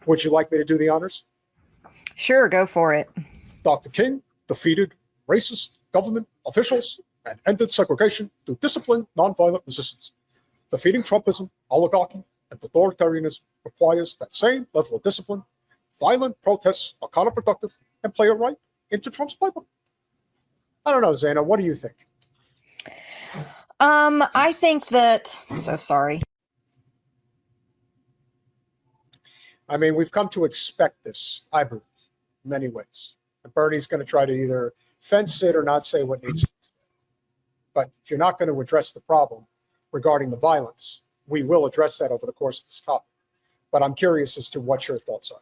Would you like me to do the honors? Sure, go for it. Dr. King defeated racist government officials and ended segregation through disciplined, nonviolent resistance. Defeating Trumpism, oligarchy, and authoritarianism requires that same level of discipline. Violent protests are counterproductive and play a right into Trump's playbook. I don't know, Zeynab, what do you think? I think that, I'm so sorry. I mean, we've come to expect this, I believe, in many ways. And Bernie's going to try to either fence it or not say what needs to be said. But if you're not going to address the problem regarding the violence, we will address that over the course of this topic. But I'm curious as to what your thoughts are.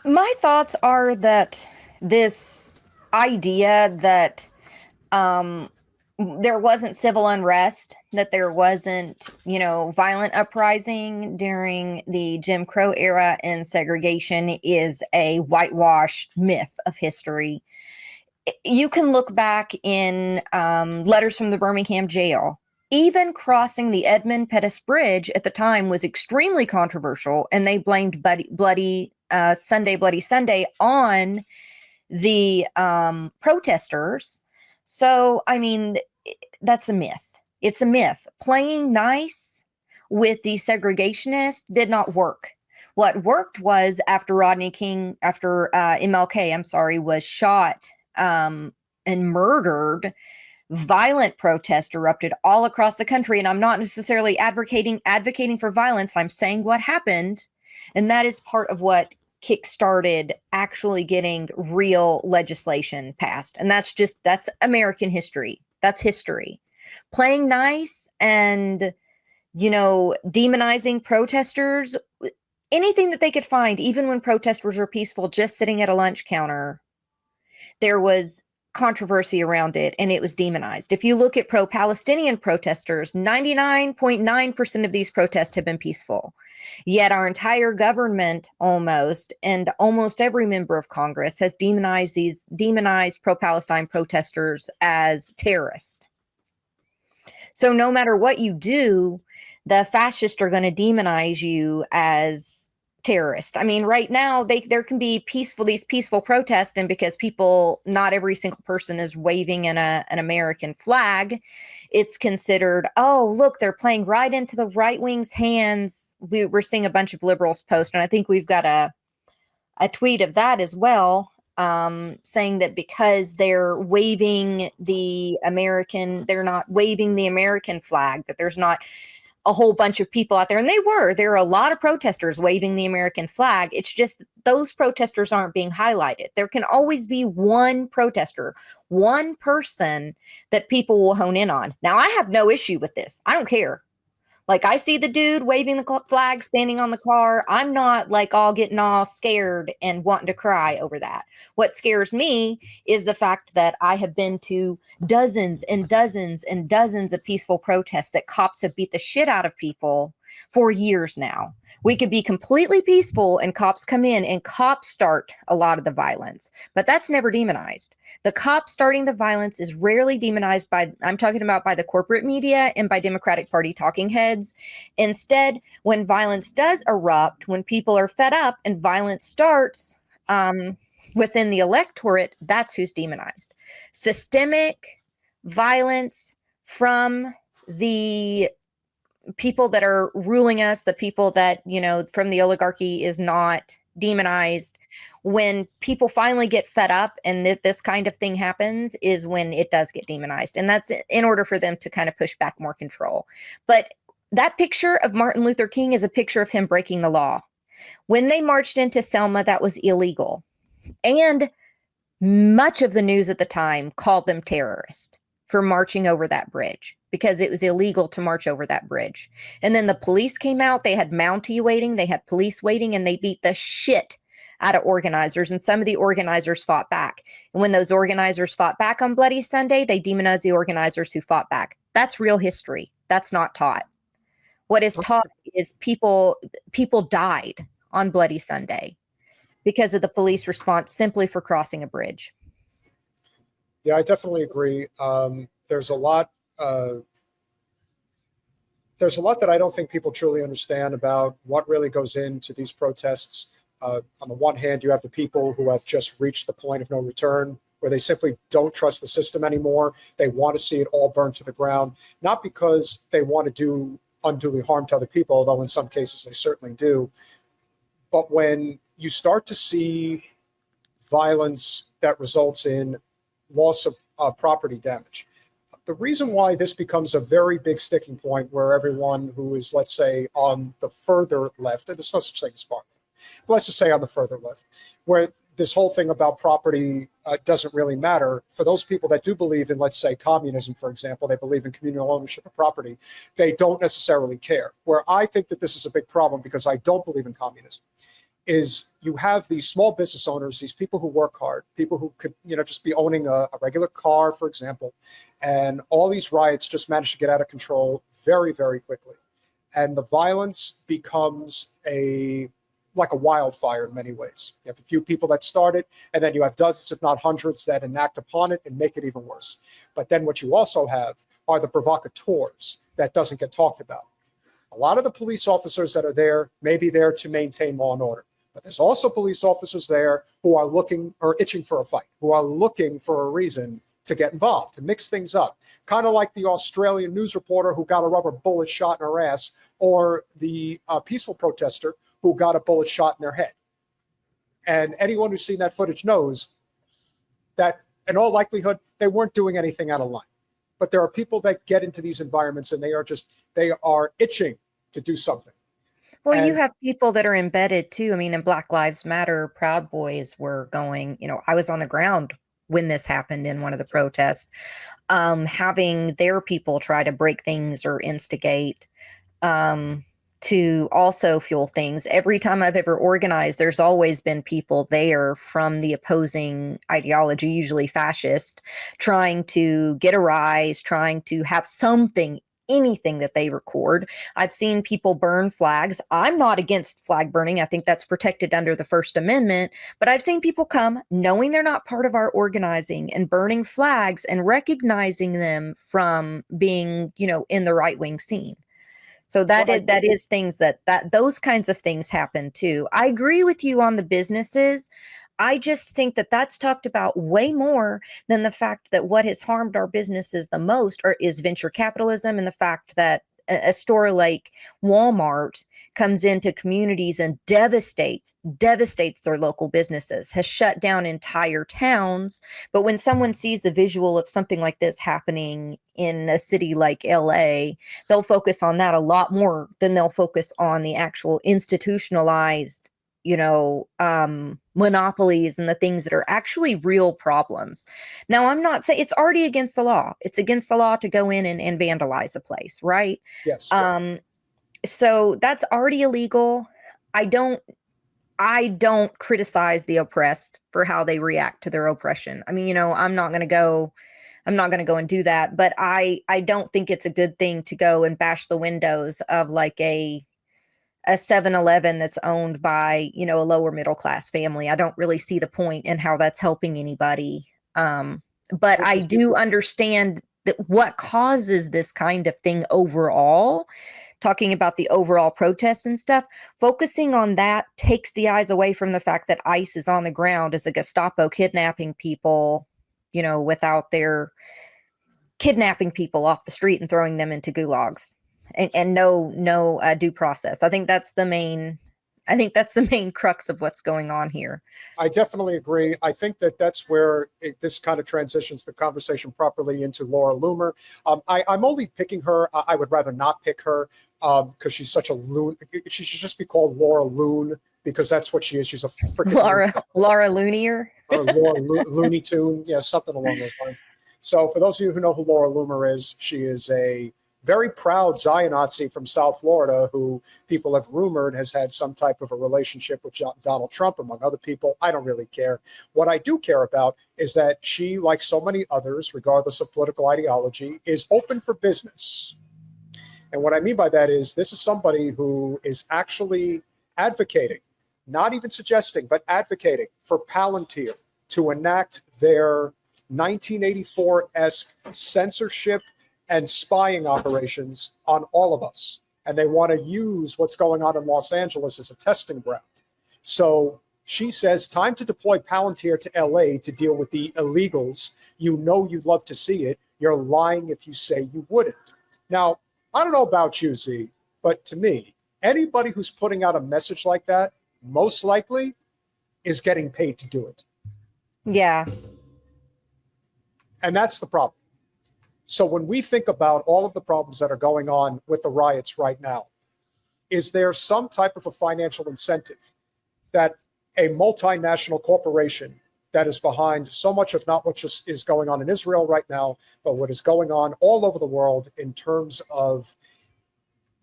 My thoughts are that this idea that there wasn't civil unrest, that there wasn't, violent uprising during the Jim Crow era and segregation is a whitewashed myth of history. You can look back in letters from the Birmingham jail. Even crossing the Edmund Pettus Bridge at the time was extremely controversial, and they blamed Bloody Sunday on the protesters. So, I mean, that's a myth. It's a myth. Playing nice with the segregationists did not work. What worked was after MLK, was shot and murdered, violent protests erupted all across the country. And I'm not necessarily advocating for violence. I'm saying what happened. And that is part of what kickstarted actually getting real legislation passed. And that's American history. That's history. Playing nice and, demonizing protesters, anything that they could find, even when protesters were peaceful, just sitting at a lunch counter, there was controversy around it and it was demonized. If you look at pro-Palestinian protesters, 99.9% of these protests have been peaceful. Yet our entire government almost every member of Congress has demonized pro-Palestine protesters as terrorists. So no matter what you do, the fascists are going to demonize you as terrorist. I mean, right now there can be these peaceful protests, and because not every single person is waving an American flag, it's considered, oh, look, they're playing right into the right wing's hands. We're seeing a bunch of liberals post, and I think we've got a tweet of that as well, saying that because they're not waving the American flag, that there's not a whole bunch of people out there. And there are a lot of protesters waving the American flag. It's just those protesters aren't being highlighted. There can always be one protester, one person that people will hone in on. Now, I have no issue with this. I don't care. Like, I see the dude waving the flag standing on the car. I'm not getting all scared and wanting to cry over that. What scares me is the fact that I have been to dozens and dozens and dozens of peaceful protests that cops have beat the shit out of people for years now. We could be completely peaceful and cops come in and cops start a lot of the violence, but that's never demonized. The cops starting the violence is rarely demonized by the corporate media and by Democratic Party talking heads. Instead, when violence does erupt, when people are fed up and violence starts within the electorate, that's who's demonized. Systemic violence from the people that are ruling us, the people that, from the oligarchy, is not demonized. When people finally get fed up and this kind of thing happens is when it does get demonized. And that's in order for them to kind of push back more control. But that picture of Martin Luther King is a picture of him breaking the law. When they marched into Selma, that was illegal. And much of the news at the time called them terrorists for marching over that bridge, because it was illegal to march over that bridge. And then the police came out, they had Mountie waiting, they had police waiting, and they beat the shit out of organizers. And some of the organizers fought back. And when those organizers fought back on Bloody Sunday, they demonized the organizers who fought back. That's real history. That's not taught. What is taught is people died on Bloody Sunday because of the police response simply for crossing a bridge. Yeah, I definitely agree. There's a lot there's a lot that I don't think people truly understand about what really goes into these protests. On the one hand, you have the people who have just reached the point of no return, where they simply don't trust the system anymore. They want to see it all burned to the ground, not because they want to do unduly harm to other people, although in some cases they certainly do. But when you start to see violence that results in loss of property damage, the reason why this becomes a very big sticking point where everyone who is, let's say, on the further left, and there's no such thing as far left, but let's just say on the further left, where this whole thing about property doesn't really matter. For those people that do believe in, let's say, communism, for example, they believe in communal ownership of property, they don't necessarily care. Where I think that this is a big problem, because I don't believe in communism, is you have these small business owners, these people who work hard, people who could, just be owning a regular car, for example, and all these riots just manage to get out of control very, very quickly. And the violence becomes like a wildfire in many ways. You have a few people that start it, and then you have dozens, if not hundreds, that enact upon it and make it even worse. But then what you also have are the provocateurs that doesn't get talked about. A lot of the police officers that are there may be there to maintain law and order, but there's also police officers there who are looking or itching for a fight, who are looking for a reason to get involved, to mix things up. Kind of like the Australian news reporter who got a rubber bullet shot in her ass, or the peaceful protester who got a bullet shot in their head. And anyone who's seen that footage knows that in all likelihood, they weren't doing anything out of line. But there are people that get into these environments and they are itching to do something. Well, you have people that are embedded too. I mean, in Black Lives Matter, Proud Boys were going, I was on the ground when this happened in one of the protests, having their people try to break things or instigate, to also fuel things. Every time I've ever organized, there's always been people there from the opposing ideology, usually fascist, trying to get a rise, trying to have something, anything that they record. I've seen people burn flags. I'm not against flag burning. I think that's protected under the First Amendment, but I've seen people come knowing they're not part of our organizing and burning flags and recognizing them from being, in the right-wing scene. So that is things that those kinds of things happen too. I agree with you on the businesses. I just think that that's talked about way more than the fact that what has harmed our businesses the most is venture capitalism, and the fact that a store like Walmart comes into communities and devastates their local businesses, has shut down entire towns. But when someone sees the visual of something like this happening in a city like LA, they'll focus on that a lot more than they'll focus on the actual institutionalized, monopolies and the things that are actually real problems. Now, I'm not saying it's already against the law. It's against the law to go in and vandalize a place, right? Yes. So that's already illegal. I don't criticize the oppressed for how they react to their oppression. I mean, I'm not going to go and do that, but I don't think it's a good thing to go and bash the windows of like a 7-Eleven that's owned by, a lower middle class family. I don't really see the point in how that's helping anybody. But I do understand that what causes this kind of thing overall, talking about the overall protests and stuff, focusing on that takes the eyes away from the fact that ICE is on the ground as a Gestapo kidnapping people, without their kidnapping people off the street and throwing them into gulags. And no due process. I think that's the main crux of what's going on here. I definitely agree. I think that's where this kind of transitions the conversation properly into Laura Loomer. I'm only picking her. I would rather not pick her because she's such a loon. She should just be called Laura Loon, because that's what she is. She's a freaking Laura Loonier. Or Laura Looney Tune. Yeah, something along those lines. So for those of you who know who Laura Loomer is, she is a very proud Zionist from South Florida who people have rumored has had some type of a relationship with Donald Trump, among other people. I don't really care. What I do care about is that she, like so many others, regardless of political ideology, is open for business. And what I mean by that is this is somebody who is actually advocating, not even suggesting, but advocating for Palantir to enact their 1984-esque censorship and spying operations on all of us. And they want to use what's going on in Los Angeles as a testing ground. So she says, time to deploy Palantir to LA to deal with the illegals. You know you'd love to see it. You're lying if you say you wouldn't. Now, I don't know about you, Z, but to me, anybody who's putting out a message like that, most likely is getting paid to do it. Yeah. And that's the problem. So when we think about all of the problems that are going on with the riots right now, is there some type of a financial incentive that a multinational corporation that is behind so much of not what just is going on in Israel right now, but what is going on all over the world in terms of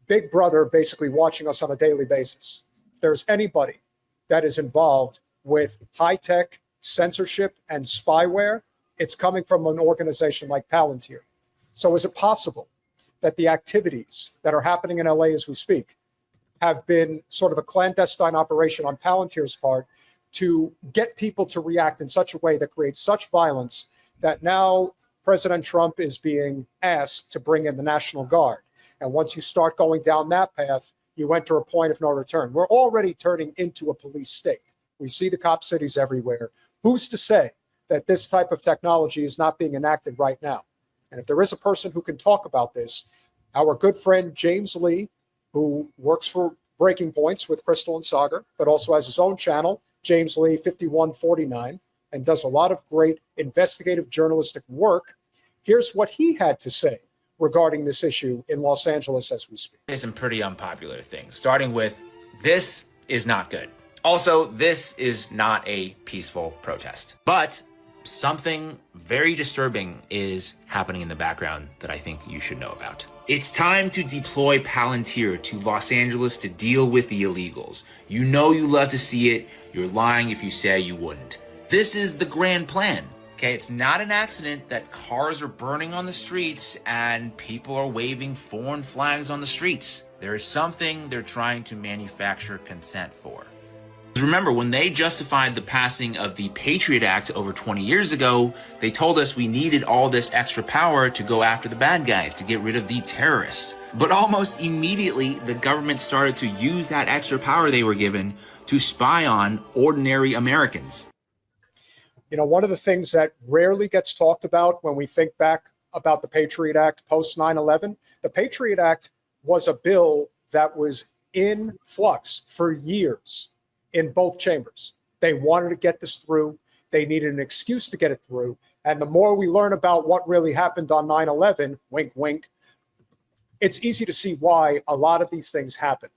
Big Brother basically watching us on a daily basis? If there's anybody that is involved with high-tech censorship and spyware, it's coming from an organization like Palantir. So is it possible that the activities that are happening in LA as we speak have been sort of a clandestine operation on Palantir's part to get people to react in such a way that creates such violence that now President Trump is being asked to bring in the National Guard? And once you start going down that path, you enter a point of no return. We're already turning into a police state. We see the cop cities everywhere. Who's to say that this type of technology is not being enacted right now? And if there is a person who can talk about this, our good friend James Lee, who works for Breaking Points with Crystal and Sagar, but also has his own channel, James Lee 5149, and does a lot of great investigative journalistic work. Here's what he had to say regarding this issue in Los Angeles as we speak. There's some pretty unpopular things, starting with this is not good. Also, this is not a peaceful protest. But something very disturbing is happening in the background that I think you should know about. It's time to deploy Palantir to Los Angeles to deal with the illegals. You know you love to see it. You're lying if you say you wouldn't. This is the grand plan. Okay, it's not an accident that cars are burning on the streets and people are waving foreign flags on the streets. There is something they're trying to manufacture consent for. Remember, when they justified the passing of the Patriot Act over 20 years ago, they told us we needed all this extra power to go after the bad guys, to get rid of the terrorists. But almost immediately, the government started to use that extra power they were given to spy on ordinary Americans. You know, one of the things that rarely gets talked about when we think back about the Patriot Act post 9/11, the Patriot Act was a bill that was in flux for years in both chambers. They wanted to get this through. They needed an excuse to get it through. And the more we learn about what really happened on 9/11, wink, wink, it's easy to see why a lot of these things happen.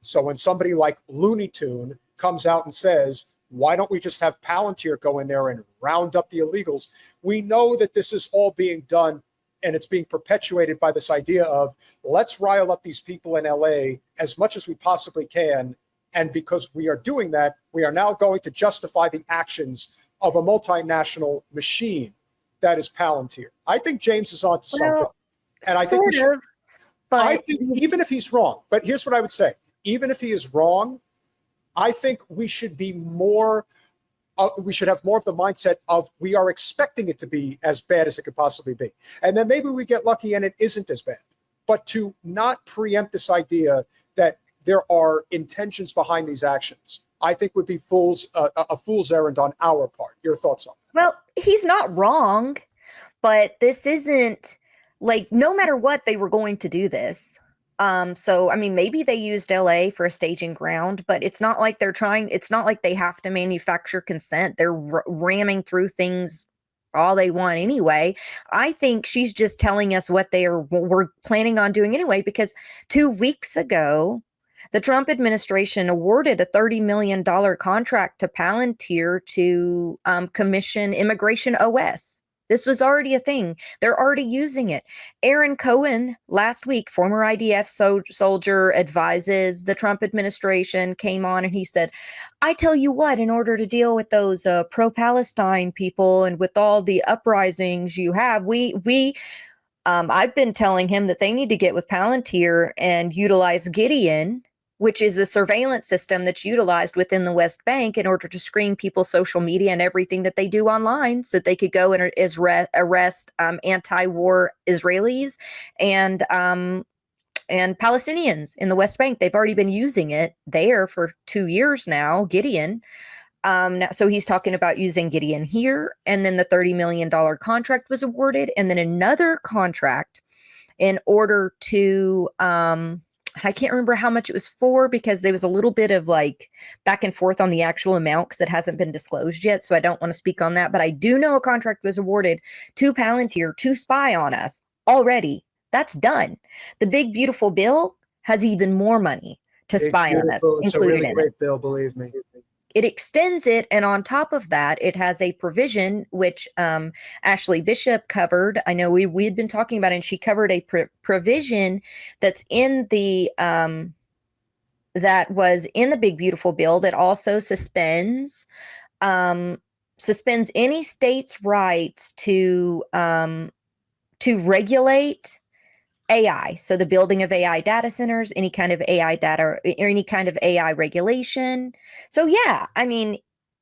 So when somebody like Looney Tune comes out and says, why don't we just have Palantir go in there and round up the illegals? We know that this is all being done and it's being perpetuated by this idea of let's rile up these people in LA as much as we possibly can. And because we are doing that, we are now going to justify the actions of a multinational machine that is Palantir. I think James is onto something. And I think, I think even if he's wrong, but here's what I would say. Even if he is wrong, I think we should be more, we should have more of the mindset of we are expecting it to be as bad as it could possibly be. And then maybe we get lucky and it isn't as bad. But to not preempt this idea that there are intentions behind these actions, I think would be a fool's errand on our part. Your thoughts on that? Well, he's not wrong, but this isn't like, no matter what, they were going to do this. So, I mean, maybe they used LA for a staging ground, but it's not like it's not like they have to manufacture consent. They're ramming through things all they want anyway. I think she's just telling us what we're planning on doing anyway, because 2 weeks ago, the Trump administration awarded a $30 million contract to Palantir to commission Immigration OS. This was already a thing. They're already using it. Aaron Cohen, last week, former IDF soldier, advises the Trump administration, came on and he said, I tell you what, in order to deal with those pro-Palestine people and with all the uprisings you have, I've been telling him that they need to get with Palantir and utilize Gideon, which is a surveillance system that's utilized within the West Bank in order to screen people's social media and everything that they do online, so that they could go and arrest anti-war Israelis and Palestinians in the West Bank. They've already been using it there for 2 years now. Gideon. So he's talking about using Gideon here, and then the $30 million contract was awarded, and then another contract in order to I can't remember how much it was for, because there was a little bit of like back and forth on the actual amount because it hasn't been disclosed yet. So I don't want to speak on that, but I do know a contract was awarded to Palantir to spy on us already. That's done. The big beautiful bill has even more money to spy on us. It's a really great bill, believe me. It extends it, and on top of that, it has a provision which Ashley Bishop covered. I know we had been talking about it, and she covered a provision that's in the that was in the big beautiful bill that also suspends any state's rights to regulate AI. So the building of AI data centers, any kind of AI data or any kind of AI regulation. So yeah, I mean,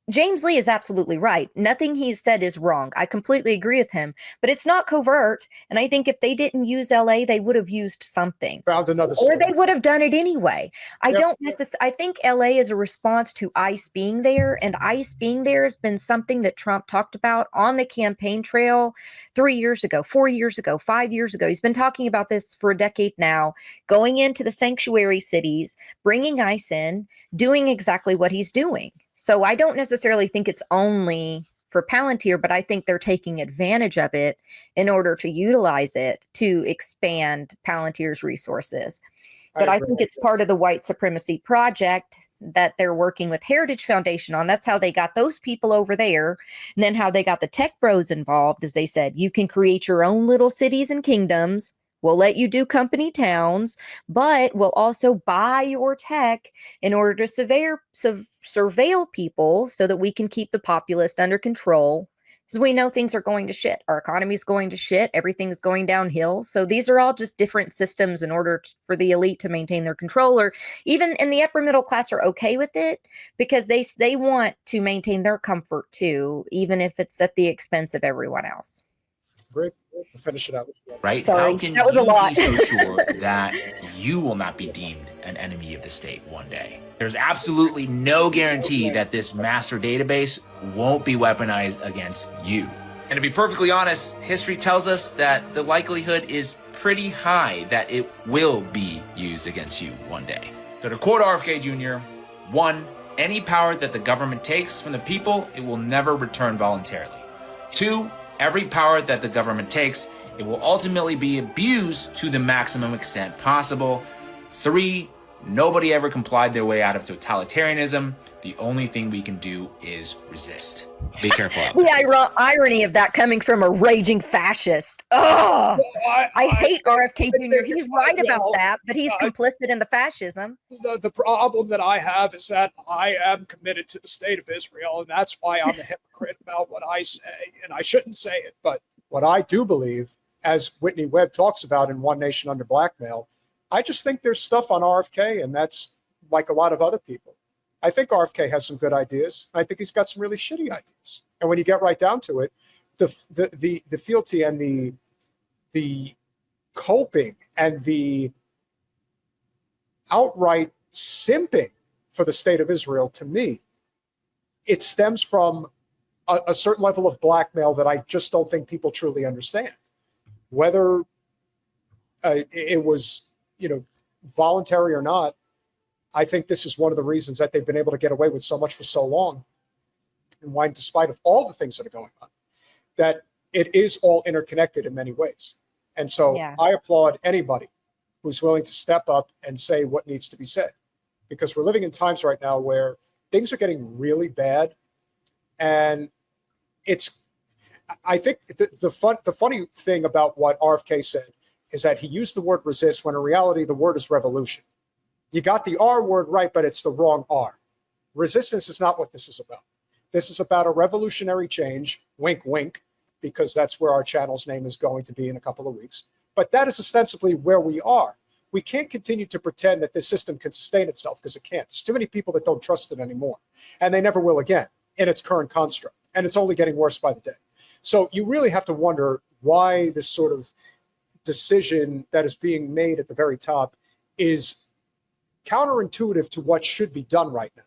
James Lee is absolutely right. Nothing he's said is wrong. I completely agree with him, but it's not covert. And I think if they didn't use LA, they would have used something. Found another Or they source. would have done it anyway. I Yep. don't necessarily, I think LA is a response to ICE being there, and ICE being there has been something that Trump talked about on the campaign trail 3 years ago, 4 years ago, 5 years ago. He's been talking about this for a decade now, going into the sanctuary cities, bringing ICE in, doing exactly what he's doing. So I don't necessarily think it's only for Palantir, but I think they're taking advantage of it in order to utilize it to expand Palantir's resources. But I think it's part of the white supremacy project that they're working with Heritage Foundation on. That's how they got those people over there. And then how they got the tech bros involved is they said, you can create your own little cities and kingdoms. We'll let you do company towns, but we'll also buy your tech in order to surveil people so that we can keep the populace under control. Because we know things are going to shit. Our economy is going to shit. Everything's going downhill. So these are all just different systems in order for the elite to maintain their control. Or even in the upper middle class are okay with it because they want to maintain their comfort too, even if it's at the expense of everyone else. Great. We'll finish it out. Right? Sorry, How can that was you a lot. be so sure that you will not be deemed an enemy of the state one day? There's absolutely no guarantee that this master database won't be weaponized against you. And to be perfectly honest, history tells us that the likelihood is pretty high that it will be used against you one day. So to quote RFK Jr., 1, any power that the government takes from the people, it will never return voluntarily. 2, every power that the government takes, it will ultimately be abused to the maximum extent possible. 3, nobody ever complied their way out of totalitarianism. The only thing we can do is resist. Be careful out there. The irony of that coming from a raging fascist. Oh, I hate RFK Jr. He's right about that, but he's complicit in the fascism. The problem that I have is that I am committed to the state of Israel, and that's why I'm a hypocrite about what I say, and I shouldn't say it. But what I do believe, as Whitney Webb talks about in One Nation Under Blackmail, I just think there's stuff on RFK, and that's like a lot of other people. I think RFK has some good ideas. I think he's got some really shitty ideas. And when you get right down to it, the fealty and the coping and the outright simping for the state of Israel, to me, it stems from a certain level of blackmail that I just don't think people truly understand. Whether it was, voluntary or not, I think this is one of the reasons that they've been able to get away with so much for so long, and why, despite of all the things that are going on, that it is all interconnected in many ways. And so I applaud anybody who's willing to step up and say what needs to be said, because we're living in times right now where things are getting really bad. And I think the funny thing about what RFK said is that he used the word resist when in reality the word is revolution. You got the R word right, but it's the wrong R. Resistance is not what this is about. This is about a revolutionary change, wink, wink, because that's where our channel's name is going to be in a couple of weeks. But that is ostensibly where we are. we can't continue to pretend that this system can sustain itself, because it can't. There's too many people that don't trust it anymore, and they never will again in its current construct. And it's only getting worse by the day. So you really have to wonder why this sort of decision that is being made at the very top is counterintuitive to what should be done right now,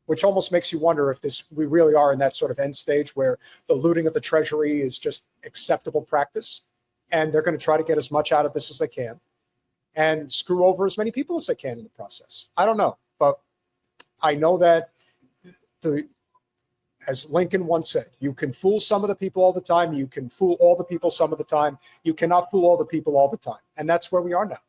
which almost makes you wonder if we really are in that sort of end stage where the looting of the treasury is just acceptable practice, and they're going to try to get as much out of this as they can and screw over as many people as they can in the process. I don't know, but I know that as Lincoln once said, you can fool some of the people all the time. You can fool all the people some of the time. You cannot fool all the people all the time. And that's where we are now.